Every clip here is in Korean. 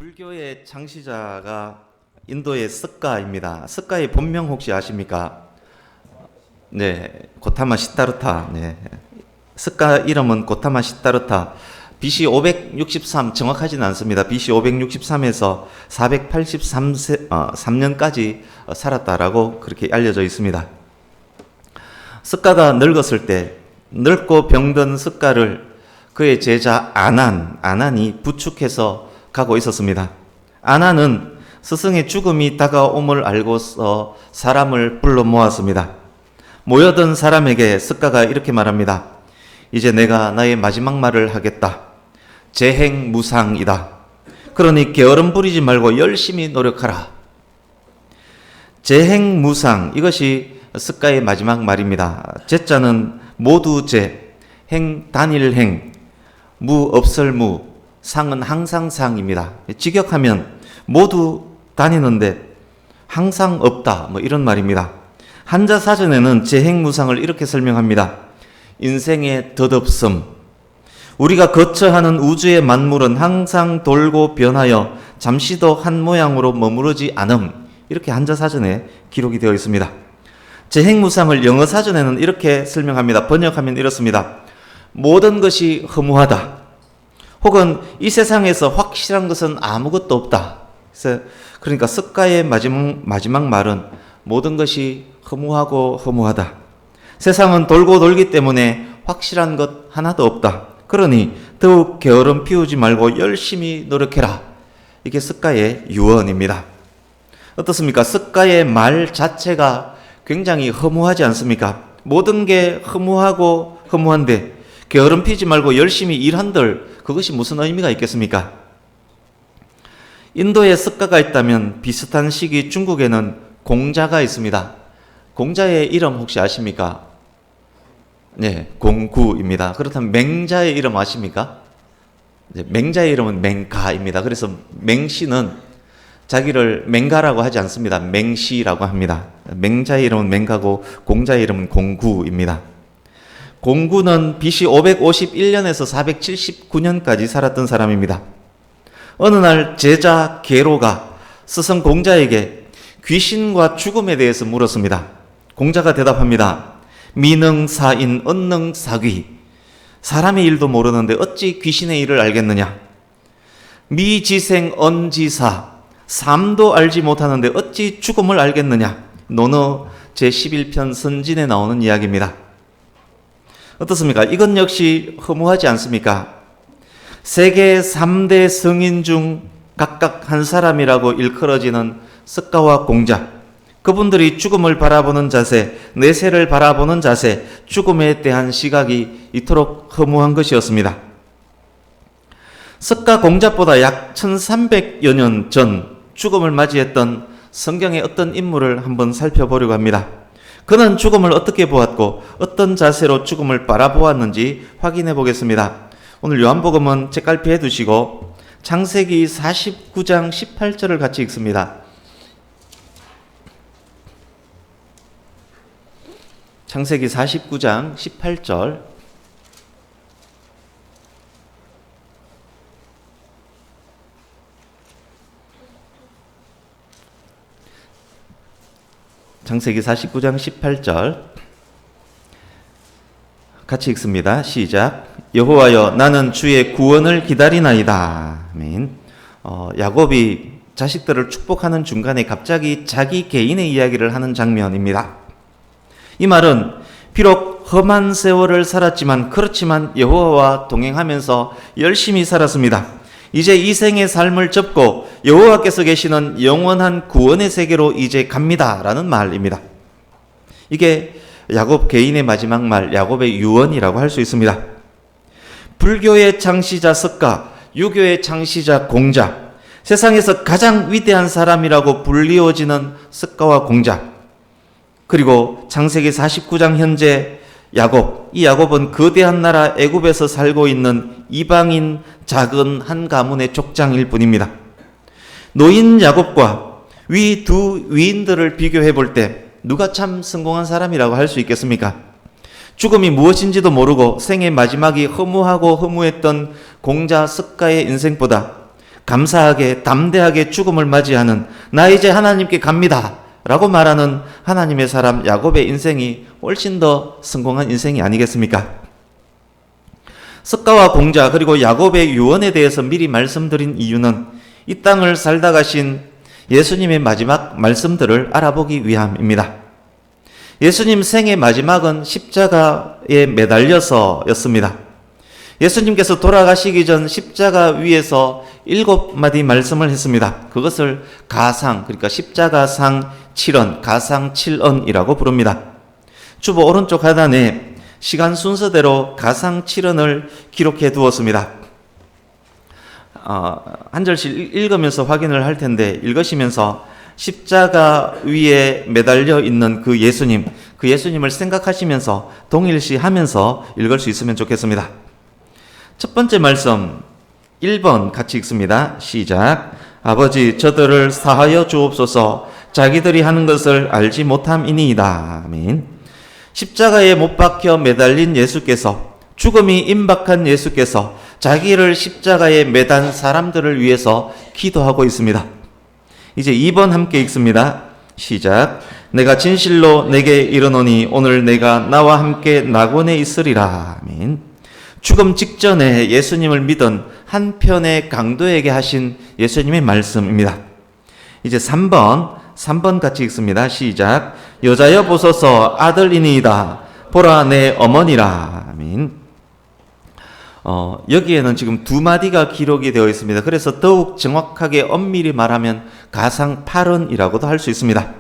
불교의 창시자가 인도의 스가입니다. 스가의 본명 혹시 아십니까? 네, 고타마 시타르타. 네, 스가 이름은 고타마 시타르타. BC 563 정확하지는 않습니다. BC 563에서 483년까지 살았다라고 그렇게 알려져 있습니다. 스가가 늙었을 때 늙고 병든 스가를 그의 제자 아난이 부축해서 가고 있었습니다. 아난은 스승의 죽음이 다가옴을 알고서 사람을 불러 모았습니다. 모여든 사람에게 스가가 이렇게 말합니다. 이제 내가 나의 마지막 말을 하겠다. 재행무상이다. 그러니 게으름 부리지 말고 열심히 노력하라. 재행무상, 이것이 스가의 마지막 말입니다. 제자는 모두 재, 행 단일행, 무 없을 무, 상은 항상 상입니다. 직역하면 모두 다니는데 항상 없다, 이런 말입니다. 한자 사전에는 재행무상을 이렇게 설명합니다. 인생의 덧없음, 우리가 거처하는 우주의 만물은 항상 돌고 변하여 잠시도 한 모양으로 머무르지 않음, 이렇게 한자 사전에 기록이 되어 있습니다. 재행무상을 영어 사전에는 이렇게 설명합니다. 번역하면 이렇습니다. 모든 것이 허무하다. 혹은 이 세상에서 확실한 것은 아무것도 없다. 그러니까 스가의 마지막 말은 모든 것이 허무하고 허무하다. 세상은 돌고 돌기 때문에 확실한 것 하나도 없다. 그러니 더욱 게으름 피우지 말고 열심히 노력해라. 이게 스가의 유언입니다. 어떻습니까? 스가의 말 자체가 굉장히 허무하지 않습니까? 모든 게 허무하고 허무한데 게으름 피지 말고 열심히 일한들, 그것이 무슨 의미가 있겠습니까? 인도에 스가가 있다면 비슷한 시기 중국에는 공자가 있습니다. 공자의 이름 혹시 아십니까? 네, 공구입니다. 그렇다면 맹자의 이름 아십니까? 네, 맹자의 이름은 맹가입니다. 그래서 맹씨는 자기를 맹가라고 하지 않습니다. 맹씨라고 합니다. 맹자의 이름은 맹가고 공자의 이름은 공구입니다. 공구는 BC 551년에서 479년까지 살았던 사람입니다. 어느 날 제자 계로가 스승 공자에게 귀신과 죽음에 대해서 물었습니다. 공자가 대답합니다. 미능사인 언능사귀, 사람의 일도 모르는데 어찌 귀신의 일을 알겠느냐. 미지생 언지사, 삶도 알지 못하는데 어찌 죽음을 알겠느냐. 논어 제11편 선진에 나오는 이야기입니다. 어떻습니까? 이건 역시 허무하지 않습니까? 세계 3대 성인 중 각각 한 사람이라고 일컬어지는 스가와 공자, 그분들이 죽음을 바라보는 자세, 내세를 바라보는 자세, 죽음에 대한 시각이 이토록 허무한 것이었습니다. 스가 공자보다 약 1300여 년 전 죽음을 맞이했던 성경의 어떤 인물을 한번 살펴보려고 합니다. 그는 죽음을 어떻게 보았고 어떤 자세로 죽음을 바라보았는지 확인해 보겠습니다. 오늘 요한복음은 책갈피해 두시고 창세기 49장 18절을 같이 읽습니다. 창세기 49장 18절. 창세기 49장 18절 같이 읽습니다. 시작. 여호와여, 나는 주의 구원을 기다리나이다. 아멘. 야곱이 자식들을 축복하는 중간에 갑자기 자기 개인의 이야기를 하는 장면입니다. 이 말은 비록 험한 세월을 살았지만 그렇지만 여호와와 동행하면서 열심히 살았습니다. 이제 이 생의 삶을 접고 여호와께서 계시는 영원한 구원의 세계로 이제 갑니다라는 말입니다. 이게 야곱 개인의 마지막 말, 야곱의 유언이라고 할 수 있습니다. 불교의 창시자 스가, 유교의 창시자 공자, 세상에서 가장 위대한 사람이라고 불리워지는 스가와 공자, 그리고 창세기 49장 현재 야곱, 이 야곱은 거대한 나라 애굽에서 살고 있는 이방인 작은 한 가문의 족장일 뿐입니다. 노인 야곱과 위 두 위인들을 비교해 볼 때 누가 참 성공한 사람이라고 할 수 있겠습니까? 죽음이 무엇인지도 모르고 생의 마지막이 허무하고 허무했던 공자 스가의 인생보다 감사하게 담대하게 죽음을 맞이하는 나 이제 하나님께 갑니다 라고 말하는 하나님의 사람 야곱의 인생이 훨씬 더 성공한 인생이 아니겠습니까? 습가와 공자 그리고 야곱의 유언에 대해서 미리 말씀드린 이유는 이 땅을 살다 가신 예수님의 마지막 말씀들을 알아보기 위함입니다. 예수님 생의 마지막은 십자가에 매달려서였습니다. 예수님께서 돌아가시기 전 십자가 위에서 7마디 말씀을 했습니다. 그것을 가상, 그러니까 십자가상 7언, 가상 7언이라고 부릅니다. 주보 오른쪽 하단에 시간 순서대로 가상 7언을 기록해 두었습니다. 한 절씩 읽으면서 확인을 할 텐데 읽으시면서 십자가 위에 매달려 있는 그 예수님을 생각하시면서 동일시 하면서 읽을 수 있으면 좋겠습니다. 첫 번째 말씀 1번 같이 읽습니다. 시작. 아버지 저들을 사하여 주옵소서 자기들이 하는 것을 알지 못함이니이다. 아멘. 십자가에 못 박혀 매달린 예수께서 죽음이 임박한 예수께서 자기를 십자가에 매단 사람들을 위해서 기도하고 있습니다. 이제 2번 함께 읽습니다. 시작. 내가 진실로 내게 이르노니 오늘 내가 나와 함께 낙원에 있으리라. 아멘. 죽음 직전에 예수님을 믿은 한편의 강도에게 하신 예수님의 말씀입니다. 이제 3번 같이 읽습니다. 시작. 여자여 보소서 아들이니이다. 보라 내 어머니라. 아멘. 여기에는 지금 2마디가 기록이 되어 있습니다. 그래서 더욱 정확하게 엄밀히 말하면 가상 8언이라고도 할 수 있습니다.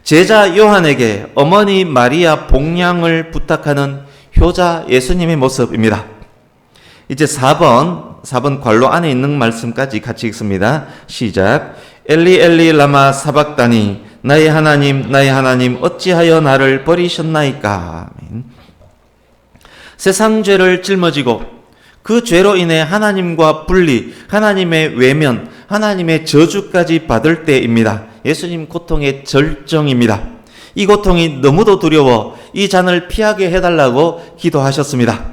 제자 요한에게 어머니 마리아 복양을 부탁하는 효자 예수님의 모습입니다. 이제 4번 괄호 안에 있는 말씀까지 같이 읽습니다. 시작. 엘리 엘리 라마 사박다니 나의 하나님 어찌하여 나를 버리셨나이까. 아멘. 세상 죄를 짊어지고 그 죄로 인해 하나님과 분리, 하나님의 외면, 하나님의 저주까지 받을 때입니다. 예수님 고통의 절정입니다. 이 고통이 너무도 두려워 이 잔을 피하게 해달라고 기도하셨습니다.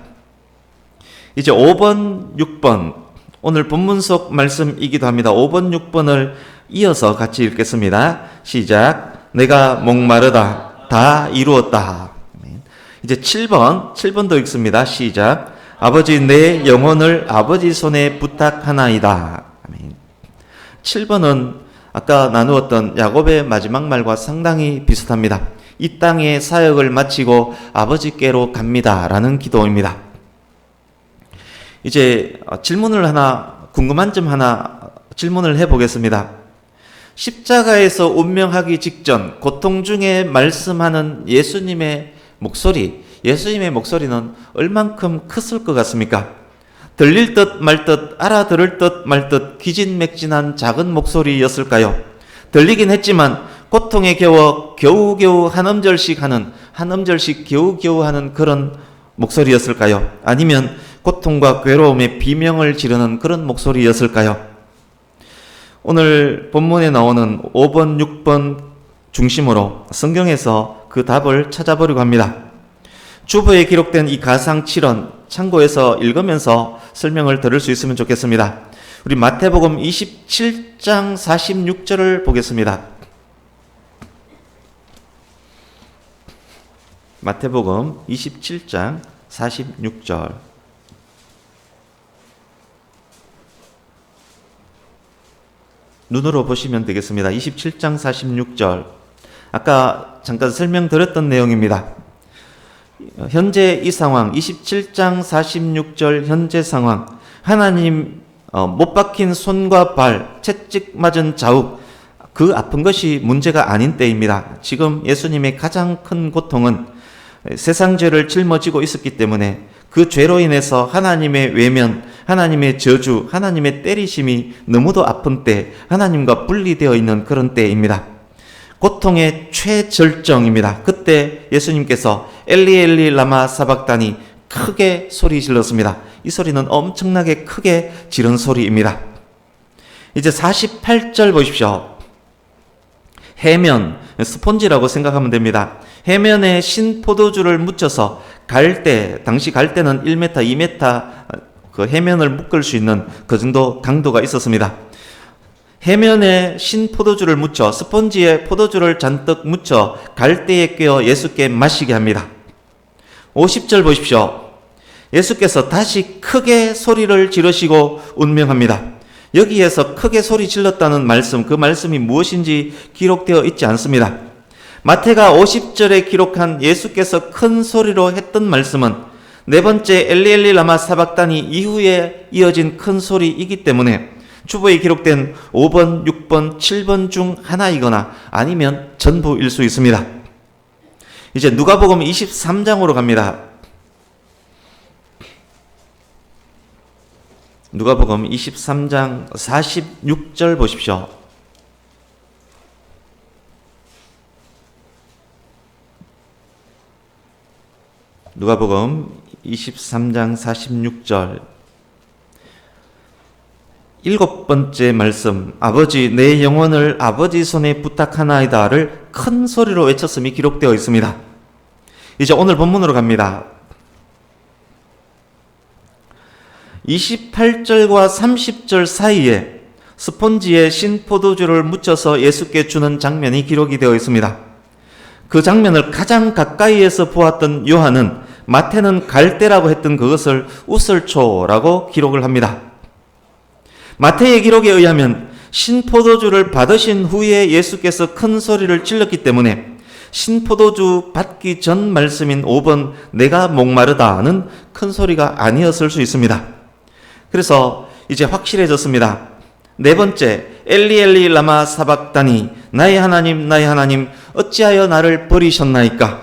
이제 5번, 6번 오늘 본문 속 말씀이기도 합니다. 5번, 6번을 이어서 같이 읽겠습니다. 시작. 내가 목마르다 다 이루었다. 이제 7번도 읽습니다. 시작. 아버지 내 영혼을 아버지 손에 부탁하나이다. 7번은 아까 나누었던 야곱의 마지막 말과 상당히 비슷합니다. 이 땅의 사역을 마치고 아버지께로 갑니다 라는 기도입니다. 이제 궁금한 점 하나 질문을 해보겠습니다. 십자가에서 운명하기 직전 고통 중에 말씀하는 예수님의 목소리는 얼만큼 컸을 것 같습니까? 들릴 듯 말 듯 알아들을 듯 말 듯 기진맥진한 작은 목소리였을까요? 들리긴 했지만 고통에 겨우겨우 한 음절씩 겨우겨우 하는 그런 목소리였을까요? 아니면 고통과 괴로움에 비명을 지르는 그런 목소리였을까요? 오늘 본문에 나오는 5번, 6번 중심으로 성경에서 그 답을 찾아보려고 합니다. 주보에 기록된 이 가상 7언 참고해서 읽으면서 설명을 들을 수 있으면 좋겠습니다. 우리 마태복음 27장 46절을 보겠습니다. 마태복음 27장 46절. 눈으로 보시면 되겠습니다. 27장 46절. 아까 잠깐 설명드렸던 내용입니다. 현재 이 상황, 27장 46절 현재 상황, 하나님 못 박힌 손과 발, 채찍 맞은 자욱, 그 아픈 것이 문제가 아닌 때입니다. 지금 예수님의 가장 큰 고통은 세상 죄를 짊어지고 있었기 때문에 그 죄로 인해서 하나님의 외면, 하나님의 저주, 하나님의 때리심이 너무도 아픈 때, 하나님과 분리되어 있는 그런 때입니다. 고통의 최절정입니다. 그때 예수님께서 엘리 엘리 라마 사박다니 크게 소리 질렀습니다. 이 소리는 엄청나게 크게 지른 소리입니다. 이제 48절 보십시오. 해면, 스폰지라고 생각하면 됩니다. 해면에 신포도주를 묻혀서 당시 갈대는 1m, 2m 그 해면을 묶을 수 있는 그 정도 강도가 있었습니다. 해면에 신포도주를 묻혀 스펀지에 포도주를 잔뜩 묻혀 갈대에 꿰어 예수께 마시게 합니다. 50절 보십시오. 예수께서 다시 크게 소리를 지르시고 운명합니다. 여기에서 크게 소리 질렀다는 말씀, 그 말씀이 무엇인지 기록되어 있지 않습니다. 마태가 50절에 기록한 예수께서 큰 소리로 했던 말씀은 네 번째 엘리 엘리 라마 사박다니 이후에 이어진 큰 소리이기 때문에 주보에 기록된 5번, 6번, 7번 중 하나이거나 아니면 전부일 수 있습니다. 이제 누가복음 23장으로 갑니다. 누가복음 23장 46절 보십시오. 누가복음 23장 46절 일곱 번째 말씀, 아버지 내 영혼을 아버지 손에 부탁하나이다를 큰 소리로 외쳤음이 기록되어 있습니다. 이제 오늘 본문으로 갑니다. 28절과 30절 사이에 스폰지에 신포도주를 묻혀서 예수께 주는 장면이 기록이 되어 있습니다. 그 장면을 가장 가까이에서 보았던 요한은 마태는 갈대라고 했던 그것을 우슬초라고 기록을 합니다. 마태의 기록에 의하면 신포도주를 받으신 후에 예수께서 큰 소리를 질렀기 때문에 신포도주 받기 전 말씀인 5번 내가 목마르다는 큰 소리가 아니었을 수 있습니다. 그래서 이제 확실해졌습니다. 네 번째 엘리 엘리 라마 사박다니 나의 하나님 어찌하여 나를 버리셨나이까.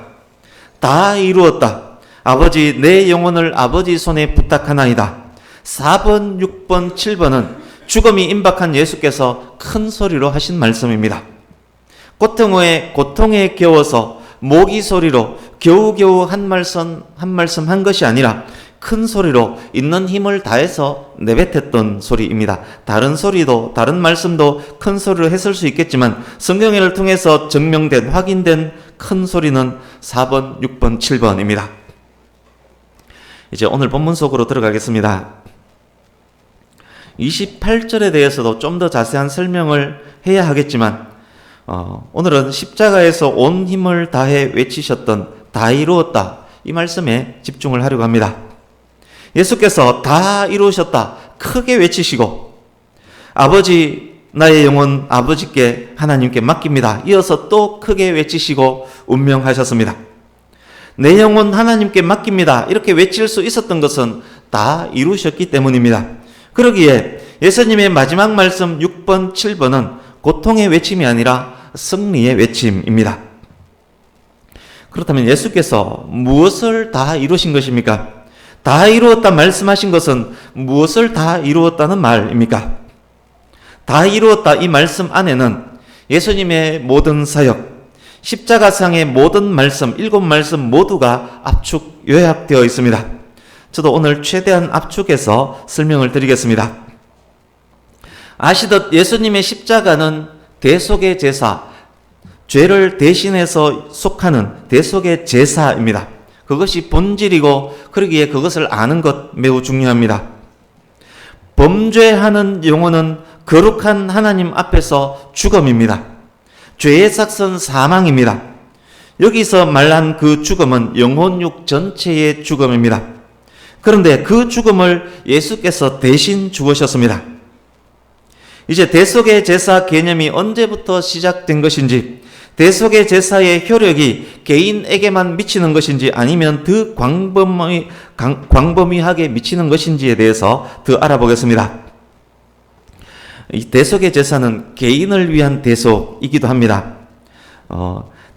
다 이루었다. 아버지 내 영혼을 아버지 손에 부탁하나이다. 4번, 6번, 7번은 죽음이 임박한 예수께서 큰 소리로 하신 말씀입니다. 고통에 겨워서 모기 소리로 겨우겨우 한 말씀 한 것이 아니라 큰 소리로 있는 힘을 다해서 내뱉었던 소리입니다. 다른 소리도 다른 말씀도 큰 소리로 했을 수 있겠지만 성경을 통해서 증명된 확인된 큰 소리는 4번, 6번, 7번입니다. 이제 오늘 본문 속으로 들어가겠습니다. 28절에 대해서도 좀 더 자세한 설명을 해야 하겠지만 오늘은 십자가에서 온 힘을 다해 외치셨던 다 이루었다 이 말씀에 집중을 하려고 합니다. 예수께서 다 이루셨다 크게 외치시고 아버지 나의 영혼 아버지께 하나님께 맡깁니다. 이어서 또 크게 외치시고 운명하셨습니다. 내 영혼 하나님께 맡깁니다. 이렇게 외칠 수 있었던 것은 다 이루셨기 때문입니다. 그러기에 예수님의 마지막 말씀 6번, 7번은 고통의 외침이 아니라 승리의 외침입니다. 그렇다면 예수께서 무엇을 다 이루신 것입니까? 다 이루었다 말씀하신 것은 무엇을 다 이루었다는 말입니까? 다 이루었다 이 말씀 안에는 예수님의 모든 사역, 십자가상의 모든 말씀, 7말씀 모두가 압축 요약되어 있습니다. 저도 오늘 최대한 압축해서 설명을 드리겠습니다. 아시듯 예수님의 십자가는 대속의 제사, 죄를 대신해서 속하는 대속의 제사입니다. 그것이 본질이고 그러기에 그것을 아는 것 매우 중요합니다. 범죄하는 영혼은 거룩한 하나님 앞에서 죽음입니다. 죄의 삭선 사망입니다. 여기서 말한 그 죽음은 영혼육 전체의 죽음입니다. 그런데 그 죽음을 예수께서 대신 죽으셨습니다. 이제 대속의 제사 개념이 언제부터 시작된 것인지, 대속의 제사의 효력이 개인에게만 미치는 것인지 아니면 더 광범위하게 미치는 것인지에 대해서 더 알아보겠습니다. 이 대속의 제사는 개인을 위한 대속이기도 합니다.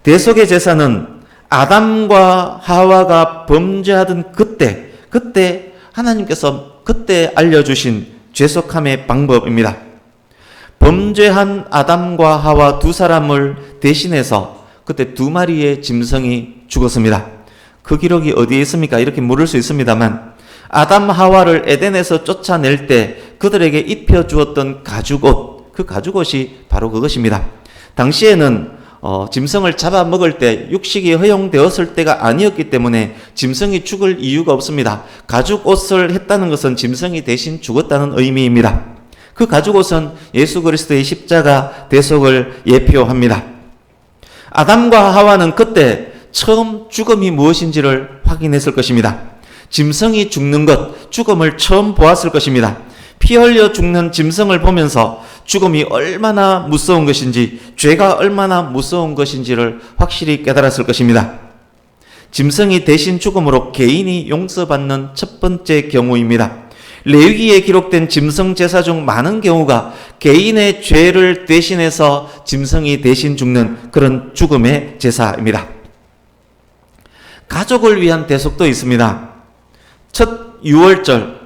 대속의 제사는 아담과 하와가 범죄하던 그때 하나님께서 그때 알려주신 죄속함의 방법입니다. 범죄한 아담과 하와 두 사람을 대신해서 그때 2마리의 짐승이 죽었습니다. 그 기록이 어디에 있습니까? 이렇게 물을 수 있습니다만 아담 하와를 에덴에서 쫓아낼 때 그들에게 입혀주었던 가죽옷, 그 가죽옷이 바로 그것입니다. 당시에는 짐승을 잡아먹을 때 육식이 허용되었을 때가 아니었기 때문에 짐승이 죽을 이유가 없습니다. 가죽 옷을 했다는 것은 짐승이 대신 죽었다는 의미입니다. 그 가죽 옷은 예수 그리스도의 십자가 대속을 예표합니다. 아담과 하와는 그때 처음 죽음이 무엇인지를 확인했을 것입니다. 짐승이 죽는 것, 죽음을 처음 보았을 것입니다. 피 흘려 죽는 짐승을 보면서 죽음이 얼마나 무서운 것인지, 죄가 얼마나 무서운 것인지를 확실히 깨달았을 것입니다. 짐승이 대신 죽음으로 개인이 용서받는 첫 번째 경우입니다. 레위기에 기록된 짐승 제사 중 많은 경우가 개인의 죄를 대신해서 짐승이 대신 죽는 그런 죽음의 제사입니다. 가족을 위한 대속도 있습니다. 첫 유월절,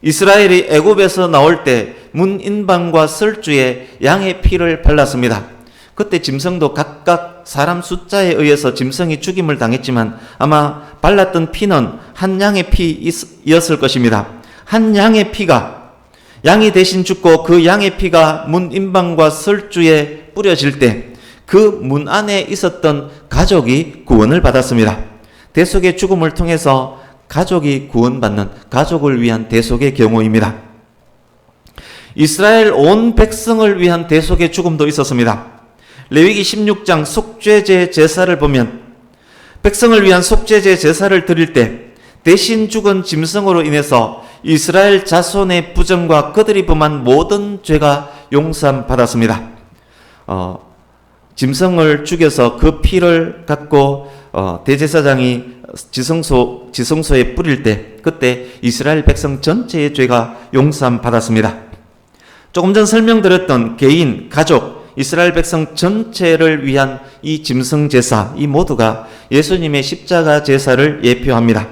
이스라엘이 애굽에서 나올 때 문인방과 설주에 양의 피를 발랐습니다. 그때 짐승도 각각 사람 숫자에 의해서 짐승이 죽임을 당했지만 아마 발랐던 피는 한 양의 피였을 것입니다. 한 양의 피가, 양이 대신 죽고 그 양의 피가 문인방과 설주에 뿌려질 때 그 문 안에 있었던 가족이 구원을 받았습니다. 대속의 죽음을 통해서 가족이 구원받는, 가족을 위한 대속의 경우입니다. 이스라엘 온 백성을 위한 대속의 죽음도 있었습니다. 레위기 16장 속죄제 제사를 보면 백성을 위한 속죄제 제사를 드릴 때 대신 죽은 짐승으로 인해서 이스라엘 자손의 부정과 그들이 범한 모든 죄가 용서받았습니다. 짐승을 죽여서 그 피를 갖고 대제사장이 지성소에 뿌릴 때 그때 이스라엘 백성 전체의 죄가 용서받았습니다. 조금 전 설명드렸던 개인, 가족, 이스라엘 백성 전체를 위한 이 짐승 제사, 이 모두가 예수님의 십자가 제사를 예표합니다.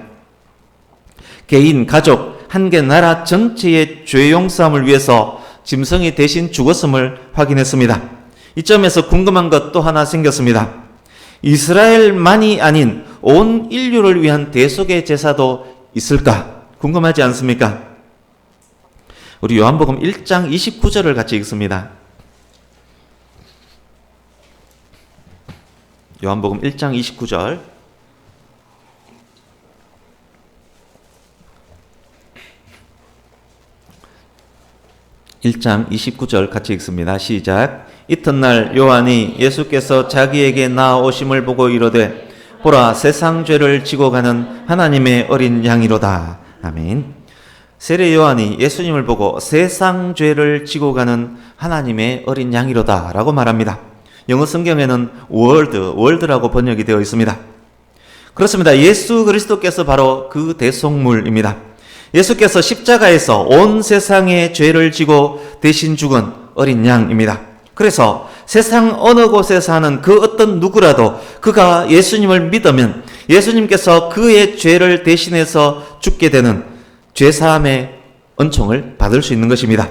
개인, 가족, 한개 나라 전체의 죄 용서함을 위해서 짐승이 대신 죽었음을 확인했습니다. 이 점에서 궁금한 것 또 하나 생겼습니다. 이스라엘만이 아닌 온 인류를 위한 대속의 제사도 있을까? 궁금하지 않습니까? 우리 요한복음 1장 29절을 같이 읽습니다. 요한복음 1장 29절. (1장 29절) 같이 읽습니다. 시작. 이튿날 요한이 예수께서 자기에게 나아오심을 보고 이르되 보라 세상 죄를 지고 가는 하나님의 어린 양이로다. 아멘. 세례 요한이 예수님을 보고 세상 죄를 지고 가는 하나님의 어린 양이로다 라고 말합니다. 영어 성경에는 월드라고 번역이 되어 있습니다. 그렇습니다. 예수 그리스도께서 바로 그 대속물입니다. 예수께서 십자가에서 온 세상의 죄를 지고 대신 죽은 어린 양입니다. 그래서 세상 어느 곳에 사는 그 어떤 누구라도 그가 예수님을 믿으면 예수님께서 그의 죄를 대신해서 죽게 되는 죄사함의 은총을 받을 수 있는 것입니다.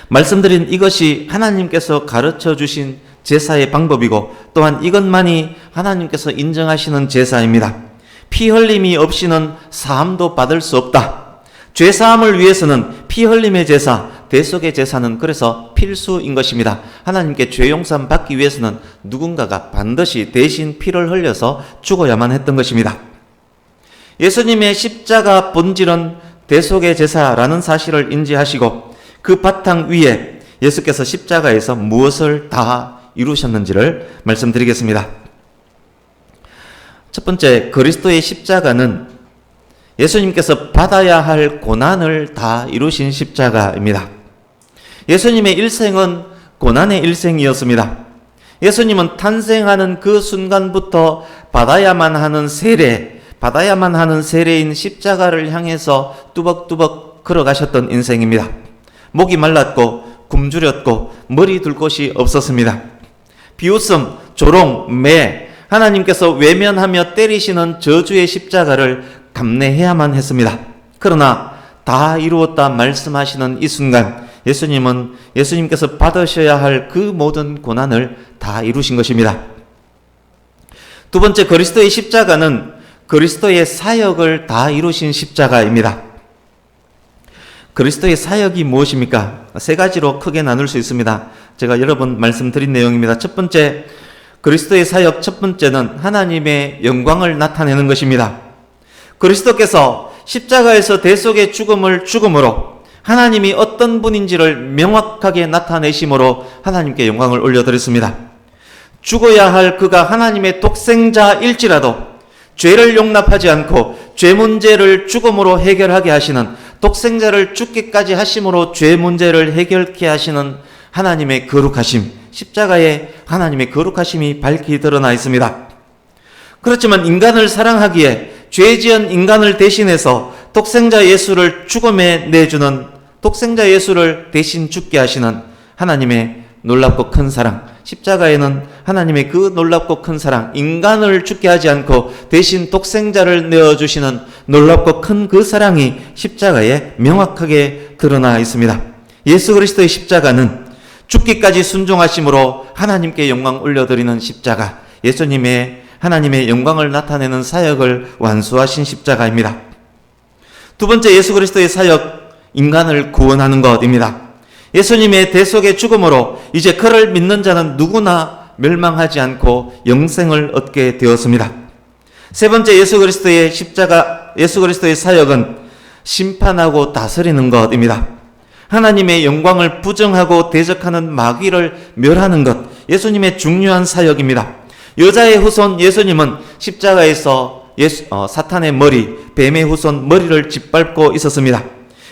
말씀드린 이것이 하나님께서 가르쳐 주신 제사의 방법이고 또한 이것만이 하나님께서 인정하시는 제사입니다. 피 흘림이 없이는 사함도 받을 수 없다. 죄사함을 위해서는 피 흘림의 제사, 대속의 제사는 그래서 필수인 것입니다. 하나님께 죄 용서함 받기 위해서는 누군가가 반드시 대신 피를 흘려서 죽어야만 했던 것입니다. 예수님의 십자가 본질은 대속의 제사라는 사실을 인지하시고 그 바탕 위에 예수께서 십자가에서 무엇을 다 이루셨는지를 말씀드리겠습니다. 첫 번째, 그리스도의 십자가는 예수님께서 받아야 할 고난을 다 이루신 십자가입니다. 예수님의 일생은 고난의 일생이었습니다. 예수님은 탄생하는 그 순간부터 받아야만 하는 세례인 십자가를 향해서 뚜벅뚜벅 걸어가셨던 인생입니다. 목이 말랐고 굶주렸고 머리 둘 곳이 없었습니다. 비웃음, 조롱, 매, 하나님께서 외면하며 때리시는 저주의 십자가를 감내해야만 했습니다. 그러나 다 이루었다 말씀하시는 이 순간 예수님께서 받으셔야 할 그 모든 고난을 다 이루신 것입니다. 두 번째, 그리스도의 십자가는 그리스도의 사역을 다 이루신 십자가입니다. 그리스도의 사역이 무엇입니까? 세 가지로 크게 나눌 수 있습니다. 제가 여러 번 말씀드린 내용입니다. 첫 번째, 그리스도의 사역 첫 번째는 하나님의 영광을 나타내는 것입니다. 그리스도께서 십자가에서 대속의 죽음을 죽음으로 하나님이 어떤 분인지를 명확하게 나타내심으로 하나님께 영광을 올려드렸습니다. 죽어야 할 그가 하나님의 독생자일지라도 죄를 용납하지 않고 죄 문제를 죽음으로 해결하게 하시는, 독생자를 죽기까지 하심으로 죄 문제를 해결케 하시는 하나님의 거룩하심, 십자가에 하나님의 거룩하심이 밝히 드러나 있습니다. 그렇지만 인간을 사랑하기에 죄 지은 인간을 대신해서 독생자 예수를 죽음에 내주는, 독생자 예수를 대신 죽게 하시는 하나님의 놀랍고 큰 사랑, 십자가에는 하나님의 그 놀랍고 큰 사랑, 인간을 죽게 하지 않고 대신 독생자를 내어주시는 놀랍고 큰 그 사랑이 십자가에 명확하게 드러나 있습니다. 예수 그리스도의 십자가는 죽기까지 순종하심으로 하나님께 영광 올려드리는 십자가, 예수님의 하나님의 영광을 나타내는 사역을 완수하신 십자가입니다. 두 번째, 예수 그리스도의 사역, 인간을 구원하는 것입니다. 예수님의 대속의 죽음으로 이제 그를 믿는 자는 누구나 멸망하지 않고 영생을 얻게 되었습니다. 세 번째, 예수 그리스도의 십자가, 예수 그리스도의 사역은 심판하고 다스리는 것입니다. 하나님의 영광을 부정하고 대적하는 마귀를 멸하는 것, 예수님의 중요한 사역입니다. 여자의 후손 예수님은 십자가에서 사탄의 머리, 뱀의 후손 머리를 짓밟고 있었습니다.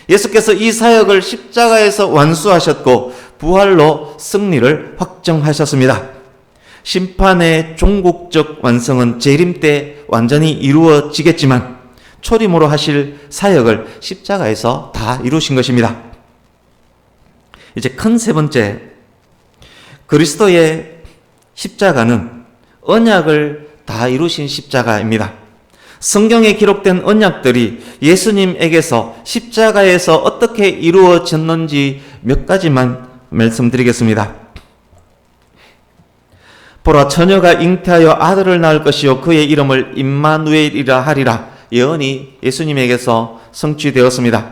예수께서 이 사역을 십자가에서 완수하셨고 부활로 승리를 확정하셨습니다. 심판의 종국적 완성은 재림 때 완전히 이루어지겠지만 초림으로 하실 사역을 십자가에서 다 이루신 것입니다. 이제 큰 세 번째, 그리스도의 십자가는 언약을 다 이루신 십자가입니다. 성경에 기록된 언약들이 예수님에게서 십자가에서 어떻게 이루어졌는지 몇 가지만 말씀드리겠습니다. 보라, 처녀가 잉태하여 아들을 낳을 것이요 그의 이름을 임마누엘이라 하리라. 예언이 예수님에게서 성취되었습니다.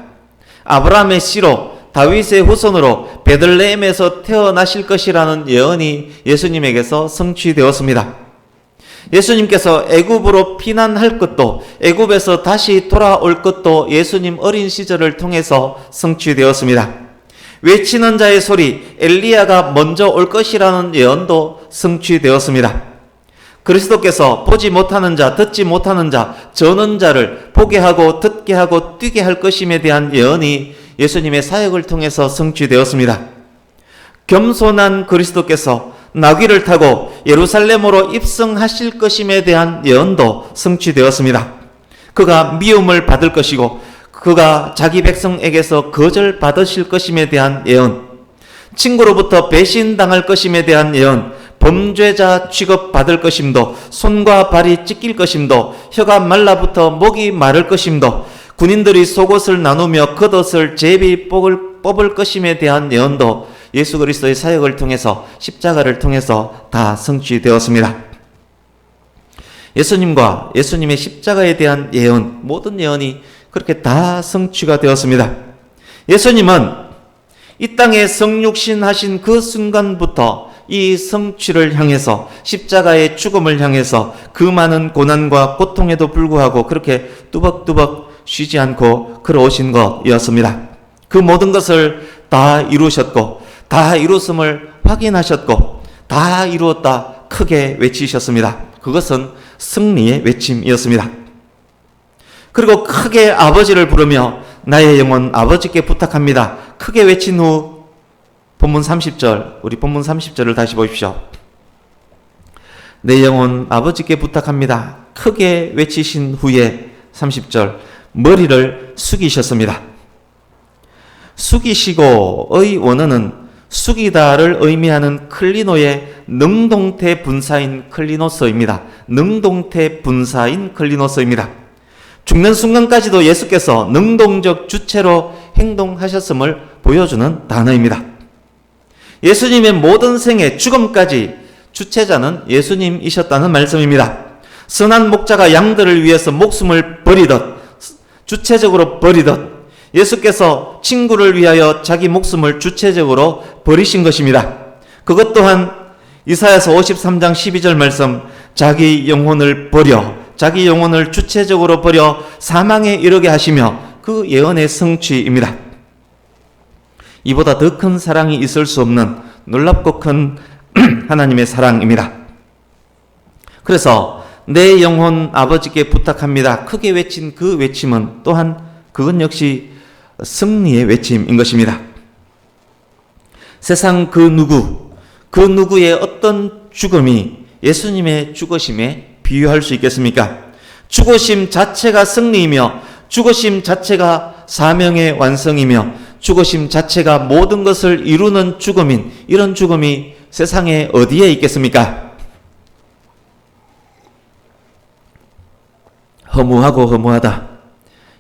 아브라함의 씨로 다윗의 후손으로 베들레헴에서 태어나실 것이라는 예언이 예수님에게서 성취되었습니다. 예수님께서 애굽으로 피난할 것도, 애굽에서 다시 돌아올 것도 예수님 어린 시절을 통해서 성취되었습니다. 외치는 자의 소리, 엘리야가 먼저 올 것이라는 예언도 성취되었습니다. 그리스도께서 보지 못하는 자, 듣지 못하는 자, 저는 자를 보게 하고 듣게 하고 뛰게 할 것임에 대한 예언이 예수님의 사역을 통해서 성취되었습니다. 겸손한 그리스도께서 나귀를 타고 예루살렘으로 입성하실 것임에 대한 예언도 성취되었습니다. 그가 미움을 받을 것이고 그가 자기 백성에게서 거절받으실 것임에 대한 예언, 친구로부터 배신당할 것임에 대한 예언, 범죄자 취급받을 것임도, 손과 발이 찢길 것임도, 혀가 말라붙어 목이 마를 것임도, 군인들이 속옷을 나누며 겉옷을 제비 뽑을 것임에 대한 예언도 예수 그리스도의 사역을 통해서, 십자가를 통해서 다 성취되었습니다. 예수님과 예수님의 십자가에 대한 예언, 모든 예언이 그렇게 다 성취가 되었습니다. 예수님은 이 땅에 성육신 하신 그 순간부터 이 성취를 향해서, 십자가의 죽음을 향해서 그 많은 고난과 고통에도 불구하고 그렇게 뚜벅뚜벅 쉬지 않고 걸어오신 것이었습니다. 그 모든 것을 다 이루셨고, 다 이루었음을 확인하셨고, 다 이루었다 크게 외치셨습니다. 그것은 승리의 외침이었습니다. 그리고 크게 아버지를 부르며 나의 영혼 아버지께 부탁합니다. 크게 외친 후 본문 30절, 우리 본문 30절을 다시 보십시오. 내 영혼 아버지께 부탁합니다. 크게 외치신 후에 30절, 머리를 숙이셨습니다. 숙이시고의 원어는 숙이다를 의미하는 클리노의 능동태 분사인 클리노서입니다. 능동태 분사인 클리노서입니다. 죽는 순간까지도 예수께서 능동적 주체로 행동하셨음을 보여주는 단어입니다. 예수님의 모든 생애 죽음까지 주체자는 예수님이셨다는 말씀입니다. 선한 목자가 양들을 위해서 목숨을 버리듯, 주체적으로 버리듯 예수께서 친구를 위하여 자기 목숨을 주체적으로 버리신 것입니다. 그것 또한 이사야서 53장 12절 말씀, 자기 영혼을 버려, 자기 영혼을 주체적으로 버려 사망에 이르게 하시며 그 예언의 성취입니다. 이보다 더 큰 사랑이 있을 수 없는 놀랍고 큰 하나님의 사랑입니다. 그래서 내 영혼 아버지께 부탁합니다. 크게 외친 그 외침은 또한 그건 역시 승리의 외침인 것입니다. 세상 그 누구의 어떤 죽음이 예수님의 죽으심에 비유할 수 있겠습니까? 죽으심 자체가 승리이며 죽으심 자체가 사명의 완성이며 죽으심 자체가 모든 것을 이루는 죽음인 이런 죽음이 세상에 어디에 있겠습니까? 허무하고 허무하다.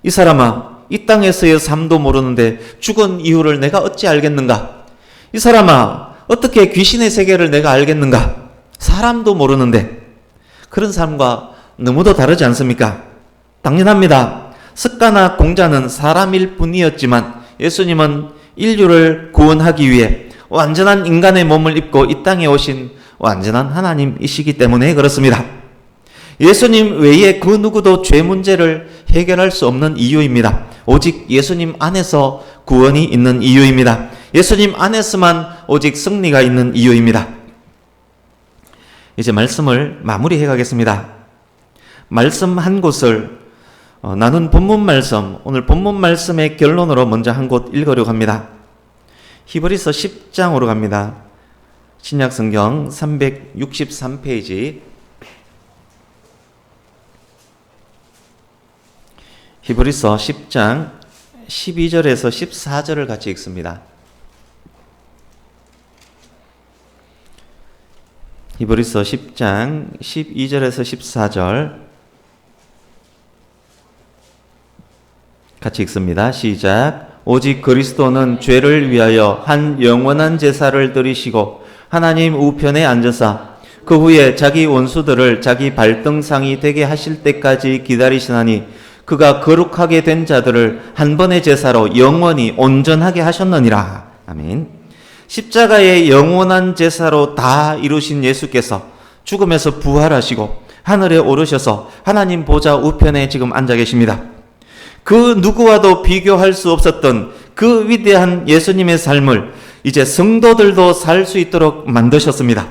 이 사람아, 이 땅에서의 삶도 모르는데 죽은 이유를 내가 어찌 알겠는가? 이 사람아, 어떻게 귀신의 세계를 내가 알겠는가? 사람도 모르는데. 그런 삶과 너무도 다르지 않습니까? 당연합니다. 습가나 공자는 사람일 뿐이었지만 예수님은 인류를 구원하기 위해 완전한 인간의 몸을 입고 이 땅에 오신 완전한 하나님이시기 때문에 그렇습니다. 예수님 외에 그 누구도 죄 문제를 해결할 수 없는 이유입니다. 오직 예수님 안에서 구원이 있는 이유입니다. 예수님 안에서만 오직 승리가 있는 이유입니다. 이제 말씀을 마무리해 가겠습니다. 말씀 한 곳을 나눈 본문 말씀, 오늘 본문 말씀의 결론으로 먼저 한 곳 읽으려고 합니다. 히브리서 10장으로 갑니다. 신약성경 363페이지 히브리서 10장 12절에서 14절을 같이 읽습니다. 히브리서 10장 12절에서 14절 같이 읽습니다. 시작. 오직 그리스도는 죄를 위하여 한 영원한 제사를 드리시고 하나님 우편에 앉으사 그 후에 자기 원수들을 자기 발등상이 되게 하실 때까지 기다리시나니 그가 거룩하게 된 자들을 한 번의 제사로 영원히 온전하게 하셨느니라. 아멘. 십자가의 영원한 제사로 다 이루신 예수께서 죽음에서 부활하시고 하늘에 오르셔서 하나님 보좌 우편에 지금 앉아 계십니다. 그 누구와도 비교할 수 없었던 그 위대한 예수님의 삶을 이제 성도들도 살 수 있도록 만드셨습니다.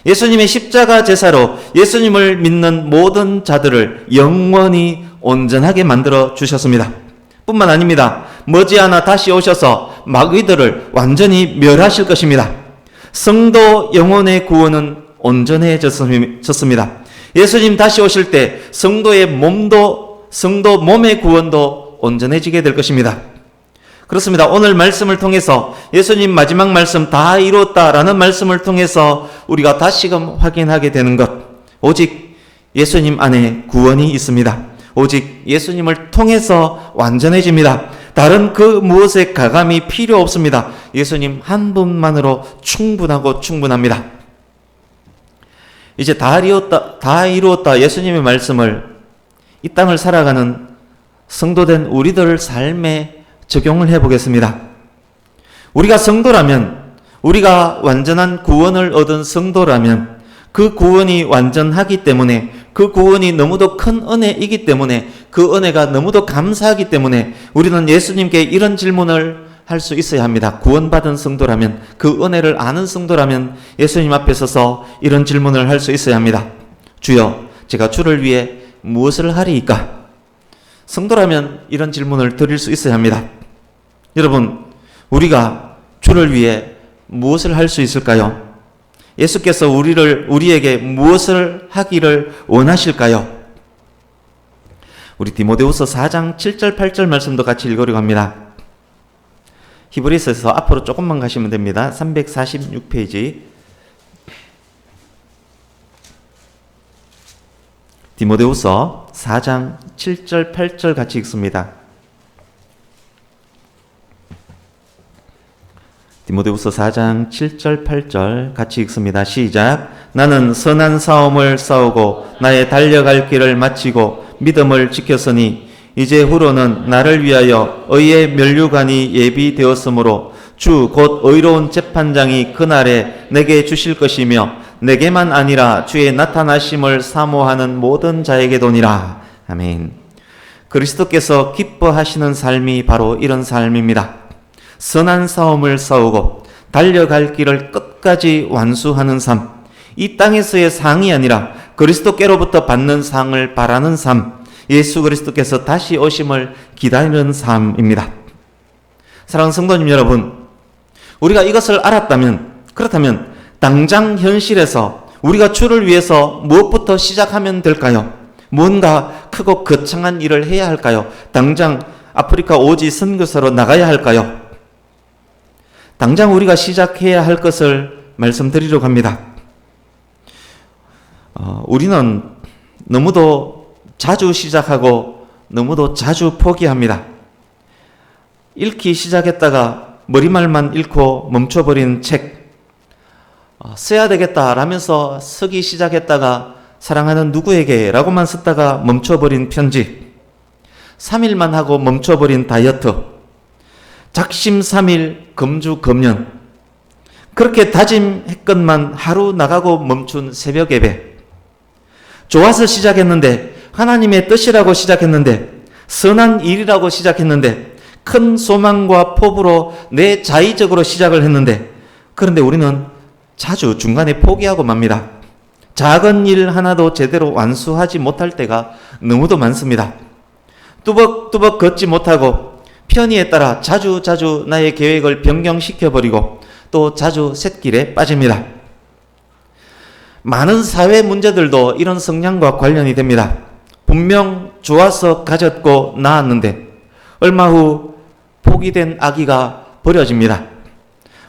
예수님의 십자가 제사로 예수님을 믿는 모든 자들을 영원히 온전하게 만들어 주셨습니다. 뿐만 아닙니다. 머지않아 다시 오셔서 마귀들을 완전히 멸하실 것입니다. 성도 영혼의 구원은 온전해졌습니다. 예수님 다시 오실 때 성도의 성도 몸의 구원도 온전해지게 될 것입니다. 그렇습니다. 오늘 말씀을 통해서 예수님 마지막 말씀 다 이루었다라는 말씀을 통해서 우리가 다시금 확인하게 되는 것, 오직 예수님 안에 구원이 있습니다. 오직 예수님을 통해서 완전해집니다. 다른 그 무엇의 가감이 필요 없습니다. 예수님 한 분만으로 충분하고 충분합니다. 이제 다 이루었다 예수님의 말씀을 이 땅을 살아가는 성도된 우리들 삶에 적용을 해보겠습니다. 우리가 성도라면, 우리가 완전한 구원을 얻은 성도라면 그 구원이 완전하기 때문에, 그 구원이 너무도 큰 은혜이기 때문에, 그 은혜가 너무도 감사하기 때문에 우리는 예수님께 이런 질문을 할 수 있어야 합니다. 구원받은 성도라면, 그 은혜를 아는 성도라면 예수님 앞에 서서 이런 질문을 할 수 있어야 합니다. 주여, 제가 주를 위해 무엇을 하리이까? 성도라면 이런 질문을 드릴 수 있어야 합니다. 여러분, 우리가 주를 위해 무엇을 할 수 있을까요? 예수께서 우리에게 무엇을 하기를 원하실까요? 우리 디모데후서 4장 7절 8절 말씀도 같이 읽으려고 합니다. 히브리서에서 앞으로 조금만 가시면 됩니다. 346페이지 디모데후서 4장 7절 8절 같이 읽습니다. 디모데후서 4장 7절 8절 같이 읽습니다. 시작. 나는 선한 싸움을 싸우고 나의 달려갈 길을 마치고 믿음을 지켰으니 이제후로는 나를 위하여 의의 면류관이 예비되었으므로 주 곧 의로운 재판장이 그날에 내게 주실 것이며 내게만 아니라 주의 나타나심을 사모하는 모든 자에게도니라. 아멘. 그리스도께서 기뻐하시는 삶이 바로 이런 삶입니다. 선한 싸움을 싸우고 달려갈 길을 끝까지 완수하는 삶. 이 땅에서의 상이 아니라 그리스도께로부터 받는 상을 바라는 삶. 예수 그리스도께서 다시 오심을 기다리는 삶입니다. 사랑하는 성도님 여러분, 우리가 이것을 알았다면, 그렇다면 당장 현실에서 우리가 주를 위해서 무엇부터 시작하면 될까요? 뭔가 크고 거창한 일을 해야 할까요? 당장 아프리카 오지 선교사로 나가야 할까요? 당장 우리가 시작해야 할 것을 말씀드리려고 합니다. 우리는 너무도 자주 시작하고 너무도 자주 포기합니다. 읽기 시작했다가 머리말만 읽고 멈춰버린 책, 써야 되겠다라면서 쓰기 시작했다가 사랑하는 누구에게 라고만 썼다가 멈춰버린 편지, 3일만 하고 멈춰버린 다이어트, 작심삼일 금주금연, 그렇게 다짐했건만 하루 나가고 멈춘 새벽 예배, 좋아서 시작했는데 하나님의 뜻이라고 시작했는데 선한 일이라고 시작했는데 큰 소망과 포부로 내 자의적으로 시작을 했는데 그런데 우리는 자주 중간에 포기하고 맙니다. 작은 일 하나도 제대로 완수하지 못할 때가 너무도 많습니다. 뚜벅뚜벅 걷지 못하고 편의에 따라 자주 나의 계획을 변경시켜버리고 또 자주 샛길에 빠집니다. 많은 사회 문제들도 이런 성향과 관련이 됩니다. 분명 좋아서 가졌고 낳았는데 얼마 후 포기된 아기가 버려집니다.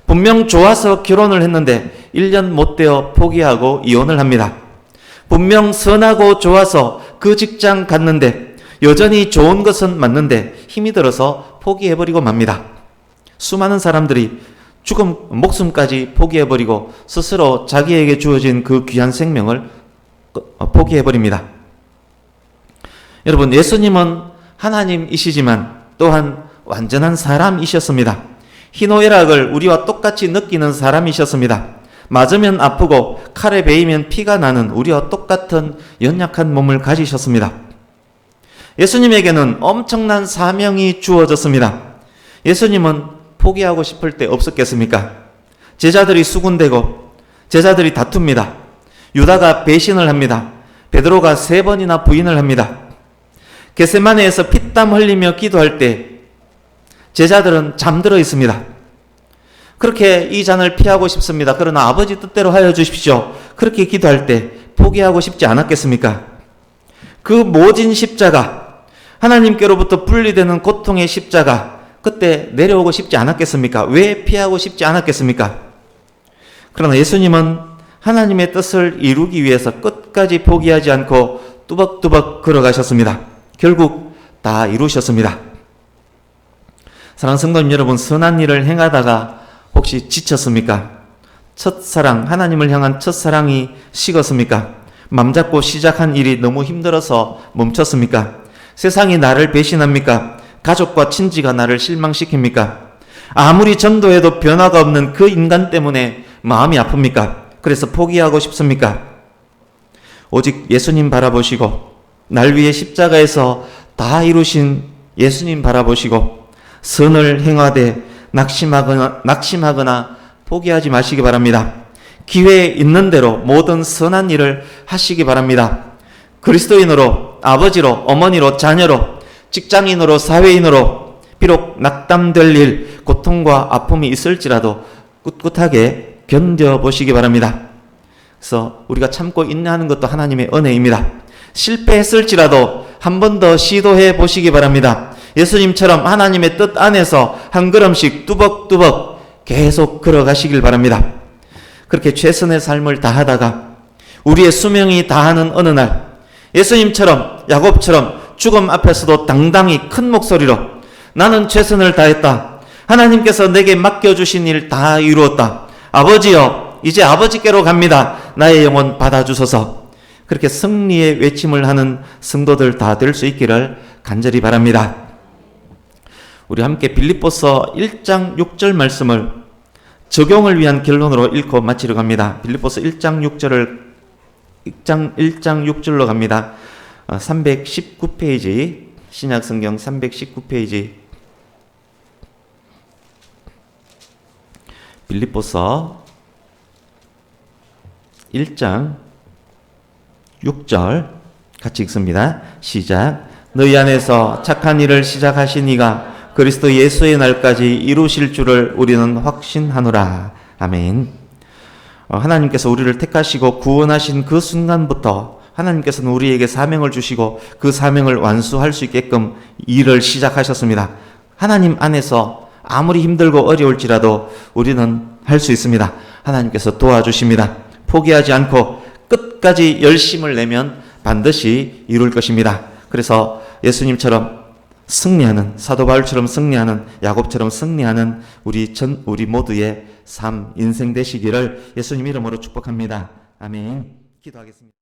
분명 좋아서 결혼을 했는데 1년 못 되어 포기하고 이혼을 합니다. 분명 선하고 좋아서 그 직장 갔는데 여전히 좋은 것은 맞는데 힘이 들어서 포기해버리고 맙니다. 수많은 사람들이 죽음, 목숨까지 포기해버리고 스스로 자기에게 주어진 그 귀한 생명을 포기해버립니다. 여러분, 예수님은 하나님이시지만 또한 완전한 사람이셨습니다. 희노애락을 우리와 똑같이 느끼는 사람이셨습니다. 맞으면 아프고 칼에 베이면 피가 나는 우리와 똑같은 연약한 몸을 가지셨습니다. 예수님에게는 엄청난 사명이 주어졌습니다. 예수님은 포기하고 싶을 때 없었겠습니까? 제자들이 수군대고 제자들이 다툽니다. 유다가 배신을 합니다. 베드로가 3번이나 부인을 합니다. 겟세마네에서 피땀 흘리며 기도할 때 제자들은 잠들어 있습니다. 그렇게 이 잔을 피하고 싶습니다. 그러나 아버지 뜻대로 하여 주십시오. 그렇게 기도할 때 포기하고 싶지 않았겠습니까? 그 모진 십자가, 하나님께로부터 분리되는 고통의 십자가, 그때 내려오고 싶지 않았겠습니까? 왜 피하고 싶지 않았겠습니까? 그러나 예수님은 하나님의 뜻을 이루기 위해서 끝까지 포기하지 않고 뚜벅뚜벅 걸어가셨습니다. 결국 다 이루셨습니다. 사랑하는 성도님 여러분, 선한 일을 행하다가 혹시 지쳤습니까? 첫사랑, 하나님을 향한 첫사랑이 식었습니까? 맘잡고 시작한 일이 너무 힘들어서 멈췄습니까? 세상이 나를 배신합니까? 가족과 친지가 나를 실망시킵니까? 아무리 전도해도 변화가 없는 그 인간 때문에 마음이 아픕니까? 그래서 포기하고 싶습니까? 오직 예수님 바라보시고 날 위해 십자가에서 다 이루신 예수님 바라보시고 선을 행하되 낙심하거나 포기하지 마시기 바랍니다. 기회 있는 대로 모든 선한 일을 하시기 바랍니다. 그리스도인으로, 아버지로, 어머니로, 자녀로, 직장인으로, 사회인으로 비록 낙담될 일, 고통과 아픔이 있을지라도 꿋꿋하게 견뎌보시기 바랍니다. 그래서 우리가 참고 인내하는 것도 하나님의 은혜입니다. 실패했을지라도 한 번 더 시도해 보시기 바랍니다. 예수님처럼 하나님의 뜻 안에서 한 걸음씩 뚜벅뚜벅 계속 걸어가시길 바랍니다. 그렇게 최선의 삶을 다하다가 우리의 수명이 다하는 어느 날 예수님처럼, 야곱처럼 죽음 앞에서도 당당히 큰 목소리로 나는 최선을 다했다. 하나님께서 내게 맡겨주신 일 다 이루었다. 아버지여, 이제 아버지께로 갑니다. 나의 영혼 받아주소서. 그렇게 승리의 외침을 하는 성도들 다 될 수 있기를 간절히 바랍니다. 우리 함께 빌립보서 1장 6절 말씀을 적용을 위한 결론으로 읽고 마치려고 합니다. 빌립보서 1장 6절로 갑니다. 319페이지, 신약성경 319페이지, 빌립보서 1장 6절 같이 읽습니다. 시작. 너희 안에서 착한 일을 시작하신 이가 그리스도 예수의 날까지 이루실 줄을 우리는 확신하노라. 아멘. 하나님께서 우리를 택하시고 구원하신 그 순간부터 하나님께서는 우리에게 사명을 주시고 그 사명을 완수할 수 있게끔 일을 시작하셨습니다. 하나님 안에서 아무리 힘들고 어려울지라도 우리는 할 수 있습니다. 하나님께서 도와주십니다. 포기하지 않고 끝까지 열심을 내면 반드시 이룰 것입니다. 그래서 예수님처럼 승리하는, 사도 바울처럼 승리하는, 야곱처럼 승리하는 우리 모두의 삶, 인생 되시기를 예수님 이름으로 축복합니다. 아멘. 기도하겠습니다.